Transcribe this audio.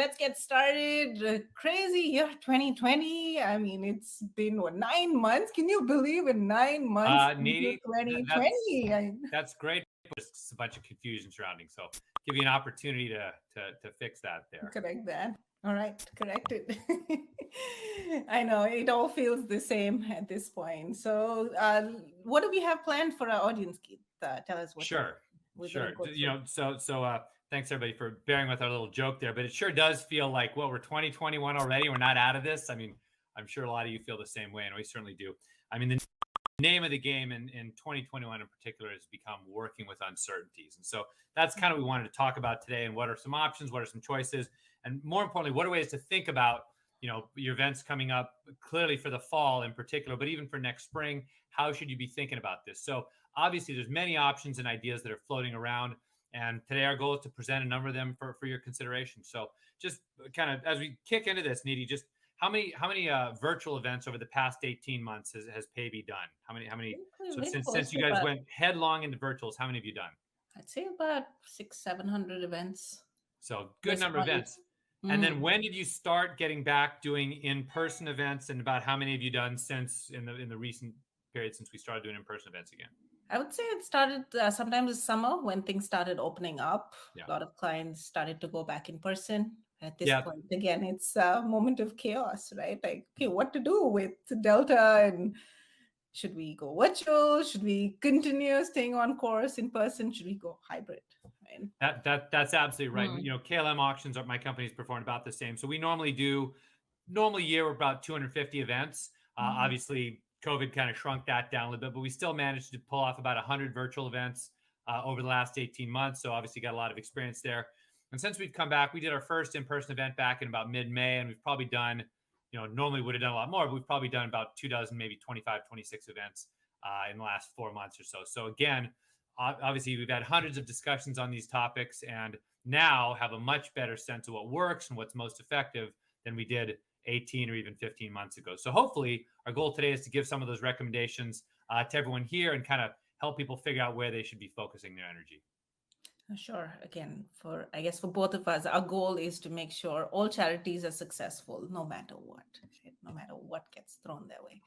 let's get started. Crazy year 2020. I mean, it's been what, 9 months? Can you believe in 9 months into Needy, that's 2020? that's great. Just a bunch of confusion surrounding. So give you an opportunity to fix that there. Correct that. All right, correct it. I know it all feels the same at this point. So, what do we have planned for our audience, Keith? Tell us what Sure, we're going sure. to go through. Thanks everybody for bearing with our little joke there, but it sure does feel like, well, we're 2021 already. We're not out of this. I mean, I'm sure a lot of you feel the same way, and we certainly do. I mean, the name of the game in 2021 in particular has become working with uncertainties. And so that's kind of what we wanted to talk about today. And what are some options? What are some choices? And more importantly, what are ways to think about, your events coming up clearly for the fall in particular, but even for next spring, how should you be thinking about this? So obviously there's many options and ideas that are floating around. And today our goal is to present a number of them for your consideration. So just kind of as we kick into this, Needy, just how many virtual events over the past 18 months has Paybee done? How many? So since you guys went headlong into virtuals, how many have you done? I'd say about 600-700 events. So good number of events. And then when did you start getting back doing in-person events, and about how many have you done since in the recent period since we started doing in-person events again? I would say it started sometime this summer when things started opening up. Yeah. A lot of clients started to go back in person. At this point, again, it's a moment of chaos, right? Like, okay, what to do with Delta, and should we go virtual? Should we continue staying on course in person? Should we go hybrid? Right? That's absolutely right. KLM auctions are my company's performed about the same. So we normally year we're about 250 events. Obviously, COVID kind of shrunk that down a little bit, but we still managed to pull off about 100 virtual events over the last 18 months. So obviously got a lot of experience there. And since we've come back, we did our first in-person event back in about mid-May, and we've probably done, normally would have done a lot more, but we've probably done about 24, maybe 25, 26 events in the last 4 months or so. So again, obviously we've had hundreds of discussions on these topics and now have a much better sense of what works and what's most effective than we did 18 or even 15 months ago. So hopefully our goal today is to give some of those recommendations to everyone here and kind of help people figure out where they should be focusing their energy. Sure. Again, for both of us, our goal is to make sure all charities are successful no matter what, no matter what gets thrown their way.